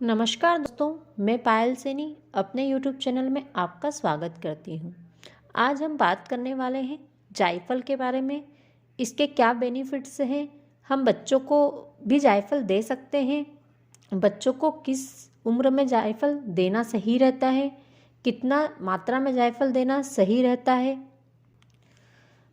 नमस्कार दोस्तों, मैं पायल सैनी अपने YouTube चैनल में आपका स्वागत करती हूँ। आज हम बात करने वाले हैं जायफल के बारे में। इसके क्या बेनिफिट्स हैं, हम बच्चों को भी जायफल दे सकते हैं, बच्चों को किस उम्र में जायफल देना सही रहता है, कितना मात्रा में जायफल देना सही रहता है,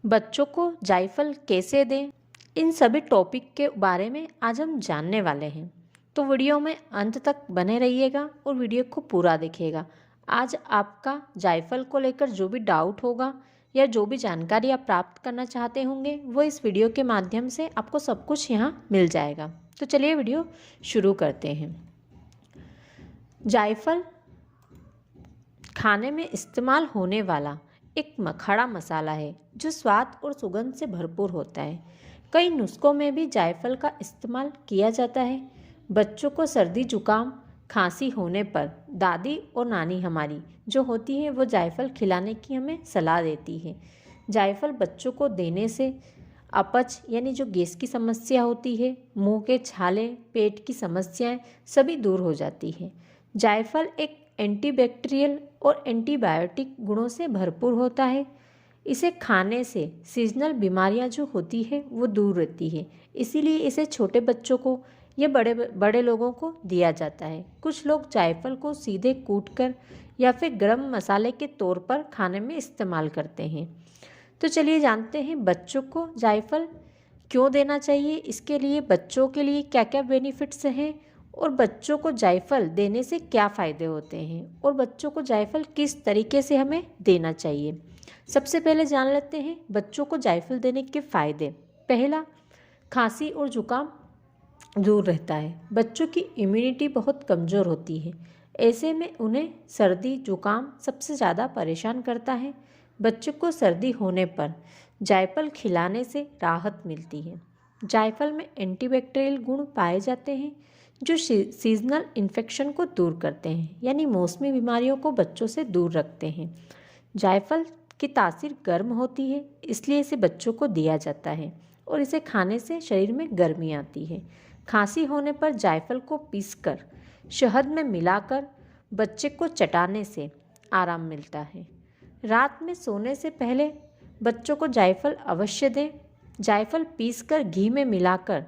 बच्चों को जायफल कैसे दें, इन सभी टॉपिक के बारे में आज हम जानने वाले हैं। तो वीडियो में अंत तक बने रहिएगा और वीडियो को पूरा देखिएगा। आज आपका जायफल को लेकर जो भी डाउट होगा या जो भी जानकारी आप प्राप्त करना चाहते होंगे वो इस वीडियो के माध्यम से आपको सब कुछ यहाँ मिल जाएगा। तो चलिए वीडियो शुरू करते हैं। जायफल खाने में इस्तेमाल होने वाला एक खड़ा मसाला है जो स्वाद और सुगंध से भरपूर होता है। कई नुस्खों में भी जायफल का इस्तेमाल किया जाता है। बच्चों को सर्दी जुकाम खांसी होने पर दादी और नानी हमारी जो होती है वो जायफल खिलाने की हमें सलाह देती है। जायफल बच्चों को देने से अपच यानी जो गैस की समस्या होती है, मुंह के छाले, पेट की समस्याएं सभी दूर हो जाती है। जायफल एक एंटीबैक्टीरियल और एंटीबायोटिक गुणों से भरपूर होता है। इसे खाने से सीजनल बीमारियां जो होती है वो दूर रहती है। इसीलिए इसे छोटे बच्चों को या बड़े लोगों को दिया जाता है। कुछ लोग जायफल को सीधे कूटकर या फिर गरम मसाले के तौर पर खाने में इस्तेमाल करते हैं। तो चलिए जानते हैं बच्चों को जायफल क्यों देना चाहिए, इसके लिए बच्चों के लिए क्या क्या बेनिफिट्स हैं और बच्चों को जायफल देने से क्या फ़ायदे होते हैं और बच्चों को जायफल किस तरीके से हमें देना चाहिए। सबसे पहले जान लेते हैं बच्चों को जायफल देने के फ़ायदे। पहला, खांसी और जुकाम दूर रहता है। बच्चों की इम्यूनिटी बहुत कमज़ोर होती है, ऐसे में उन्हें सर्दी जुकाम सबसे ज़्यादा परेशान करता है। बच्चों को सर्दी होने पर जायफल खिलाने से राहत मिलती है। जायफल में एंटीबैक्टीरियल गुण पाए जाते हैं जो सीजनल इन्फेक्शन को दूर करते हैं, यानी मौसमी बीमारियों को बच्चों से दूर रखते हैं। जायफल की तासीर गर्म होती है, इसलिए इसे बच्चों को दिया जाता है और इसे खाने से शरीर में गर्मी आती है। खांसी होने पर जायफल को पीसकर शहद में मिलाकर बच्चे को चटाने से आराम मिलता है। रात में सोने से पहले बच्चों को जायफल अवश्य दें। जायफल पीसकर घी में मिलाकर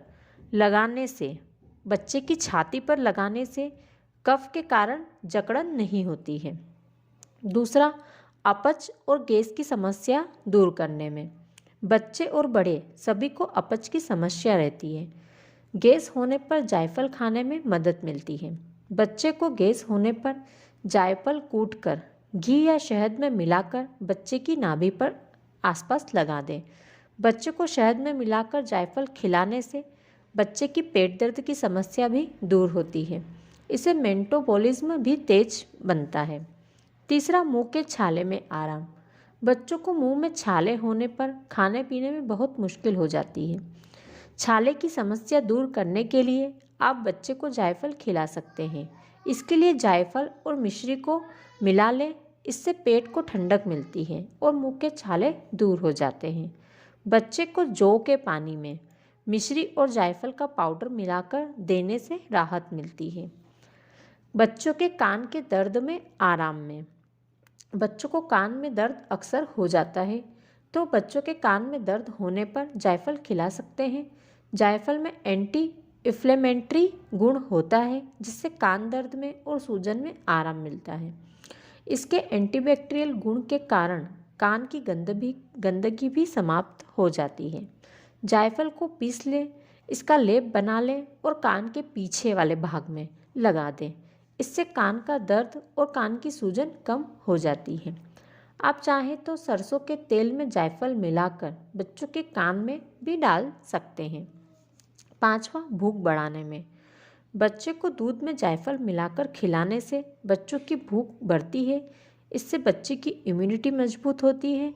लगाने से बच्चे की छाती पर लगाने से कफ के कारण जकड़न नहीं होती है। दूसरा, अपच और गैस की समस्या दूर करने में। बच्चे और बड़े सभी को अपच की समस्या रहती है। गैस होने पर जायफल खाने में मदद मिलती है। बच्चे को गैस होने पर जायफल कूटकर घी या शहद में मिलाकर बच्चे की नाभि पर आसपास लगा दें। बच्चे को शहद में मिलाकर जायफल खिलाने से बच्चे की पेट दर्द की समस्या भी दूर होती है। इससे मेटाबॉलिज्म भी तेज बनता है। तीसरा, मुंह के छाले में आराम। बच्चों को मुंह में छाले होने पर खाने पीने में बहुत मुश्किल हो जाती है। छाले की समस्या दूर करने के लिए आप बच्चे को जायफल खिला सकते हैं। इसके लिए जायफल और मिश्री को मिला लें, इससे पेट को ठंडक मिलती है और मुंह के छाले दूर हो जाते हैं। बच्चे को जौ के पानी में मिश्री और जायफल का पाउडर मिलाकर देने से राहत मिलती है। बच्चों के कान के दर्द में आराम में। बच्चों को कान में दर्द अक्सर हो जाता है, तो बच्चों के कान में दर्द होने पर जायफल खिला सकते हैं। जायफल में एंटी इन्फ्लेमेटरी गुण होता है जिससे कान दर्द में और सूजन में आराम मिलता है। इसके एंटीबैक्टीरियल गुण के कारण कान की गंदगी भी समाप्त हो जाती है। जायफल को पीस लें, इसका लेप बना लें और कान के पीछे वाले भाग में लगा दें। इससे कान का दर्द और कान की सूजन कम हो जाती है। आप चाहें तो सरसों के तेल में जायफल मिलाकर बच्चों के कान में भी डाल सकते हैं। पांचवा, भूख बढ़ाने में। बच्चे को दूध में जायफल मिलाकर खिलाने से बच्चों की भूख बढ़ती है। इससे बच्चे की इम्यूनिटी मजबूत होती है।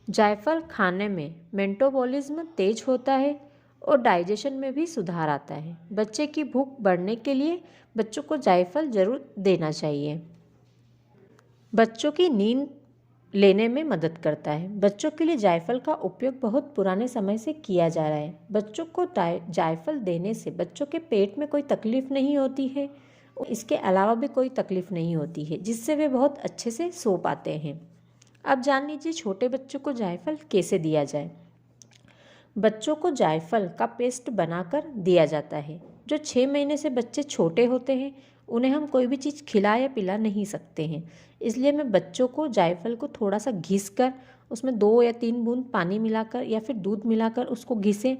जायफल खाने में मेटाबॉलिज्म तेज होता है और डाइजेशन में भी सुधार आता है। बच्चे की भूख बढ़ने के लिए बच्चों को जायफल जरूर देना चाहिए। बच्चों की नींद लेने में मदद करता है। बच्चों के लिए जायफल का उपयोग बहुत पुराने समय से किया जा रहा है। बच्चों को जायफल देने से बच्चों के पेट में कोई तकलीफ नहीं होती है इसके अलावा भी कोई तकलीफ़ नहीं होती है, जिससे वे बहुत अच्छे से सो पाते हैं। अब जान लीजिए छोटे बच्चों को जायफल कैसे दिया जाए। बच्चों को जायफल का पेस्ट बनाकर दिया जाता है। जो 6 महीने से बच्चे छोटे होते हैं उन्हें हम कोई भी चीज़ खिला या पिला नहीं सकते हैं, इसलिए मैं बच्चों को जायफल को थोड़ा सा घिस कर उसमें 2 या 3 बूंद पानी मिलाकर या फिर दूध मिलाकर उसको घिसें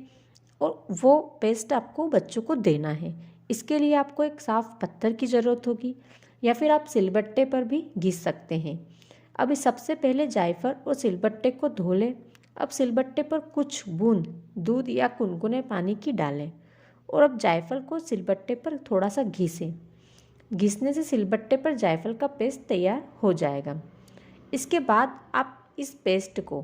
और वो पेस्ट आपको बच्चों को देना है। इसके लिए आपको एक साफ़ पत्थर की ज़रूरत होगी या फिर आप सिलबट्टे पर भी घिस सकते हैं। अभी सबसे पहले जायफल और सिलबट्टे को धो लें। अब सिलबट्टे पर कुछ बूंद दूध या गुनगुने पानी की डालें और अब जायफल को सिलबट्टे पर थोड़ा सा घिसें। घिसने से सिलबट्टे पर जायफल का पेस्ट तैयार हो जाएगा। इसके बाद आप इस पेस्ट को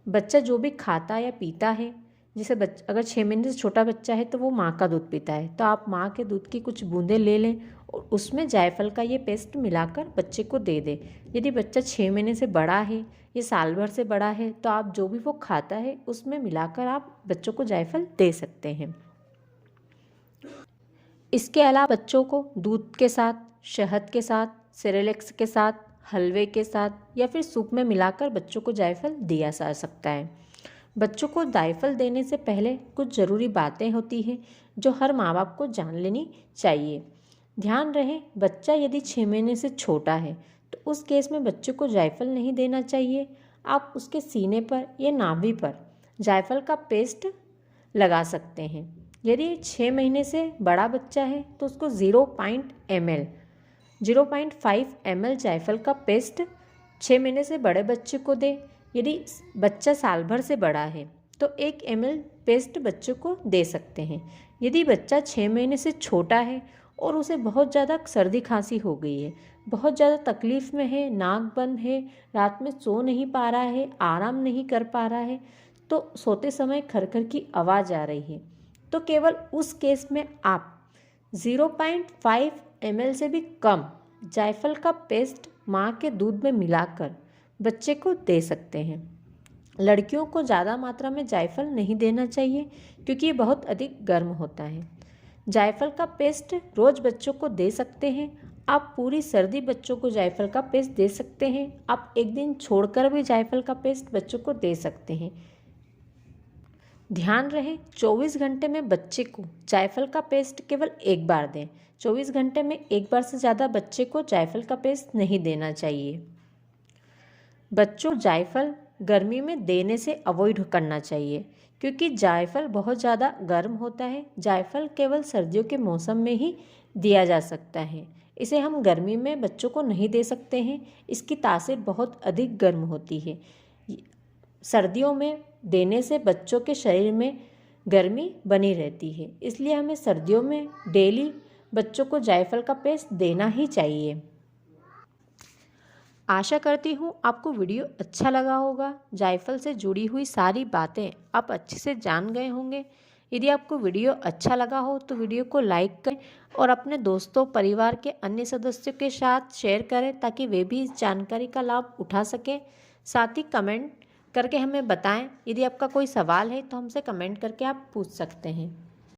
बच्चा जो भी खाता या पीता है, जैसे अगर 6 महीने से छोटा बच्चा है तो वो माँ का दूध पीता है, तो आप माँ के दूध की कुछ बूंदें ले लें और उसमें जायफल का ये पेस्ट मिलाकर बच्चे को दे दें। यदि बच्चा 6 महीने से बड़ा है या साल भर से बड़ा है तो आप जो भी वो खाता है उसमें मिलाकर आप बच्चों को जायफल दे सकते हैं। इसके अलावा बच्चों को दूध के साथ, शहद के साथ, सेरेलैक्स के साथ, हलवे के साथ या फिर सूप में मिलाकर बच्चों को जायफल दिया जा सकता है। बच्चों को जायफल देने से पहले कुछ ज़रूरी बातें होती हैं जो हर माँ बाप को जान लेनी चाहिए। ध्यान रहे, बच्चा यदि 6 महीने से छोटा है तो उस केस में बच्चे को जायफल नहीं देना चाहिए। आप उसके सीने पर या नाभि पर जायफल का पेस्ट लगा सकते हैं। यदि 6 महीने से बड़ा बच्चा है तो उसको 0.5 ml जायफल का पेस्ट 6 महीने से बड़े बच्चे को दे। यदि बच्चा साल भर से बड़ा है तो 1 ml पेस्ट बच्चे को दे सकते हैं। यदि बच्चा 6 महीने से छोटा है और उसे बहुत ज़्यादा सर्दी खांसी हो गई है, बहुत ज़्यादा तकलीफ़ में है, नाक बंद है, रात में सो नहीं पा रहा है, आराम नहीं कर पा रहा है, तो सोते समय खरखर की आवाज़ आ रही है, तो केवल उस केस में आप 0.5 ml से भी कम जायफल का पेस्ट माँ के दूध में मिलाकर बच्चे को दे सकते हैं। लड़कियों को ज़्यादा मात्रा में जायफल नहीं देना चाहिए क्योंकि ये बहुत अधिक गर्म होता है। जायफल का पेस्ट रोज़ बच्चों को दे सकते हैं। आप पूरी सर्दी बच्चों को जायफल का पेस्ट दे सकते हैं। आप एक दिन छोड़कर भी जायफल का पेस्ट बच्चों को दे सकते हैं। ध्यान रहे, 24 घंटे में बच्चे को जायफल का पेस्ट केवल एक बार दें। 24 घंटे में एक बार से ज़्यादा बच्चे को जायफल का पेस्ट नहीं देना चाहिए। बच्चों को जायफल गर्मी में देने से अवॉइड करना चाहिए क्योंकि जायफल बहुत ज़्यादा गर्म होता है। जायफल केवल सर्दियों के मौसम में ही दिया जा सकता है। इसे हम गर्मी में बच्चों को नहीं दे सकते हैं। इसकी तासीर बहुत अधिक गर्म होती है। सर्दियों में देने से बच्चों के शरीर में गर्मी बनी रहती है, इसलिए हमें सर्दियों में डेली बच्चों को जायफल का पेस्ट देना ही चाहिए। आशा करती हूँ आपको वीडियो अच्छा लगा होगा। जायफल से जुड़ी हुई सारी बातें आप अच्छे से जान गए होंगे। यदि आपको वीडियो अच्छा लगा हो तो वीडियो को लाइक करें और अपने दोस्तों, परिवार के अन्य सदस्यों के साथ शेयर करें ताकि वे भी इस जानकारी का लाभ उठा सकें। साथ ही कमेंट करके हमें बताएं। यदि आपका कोई सवाल है तो हमसे कमेंट करके आप पूछ सकते हैं।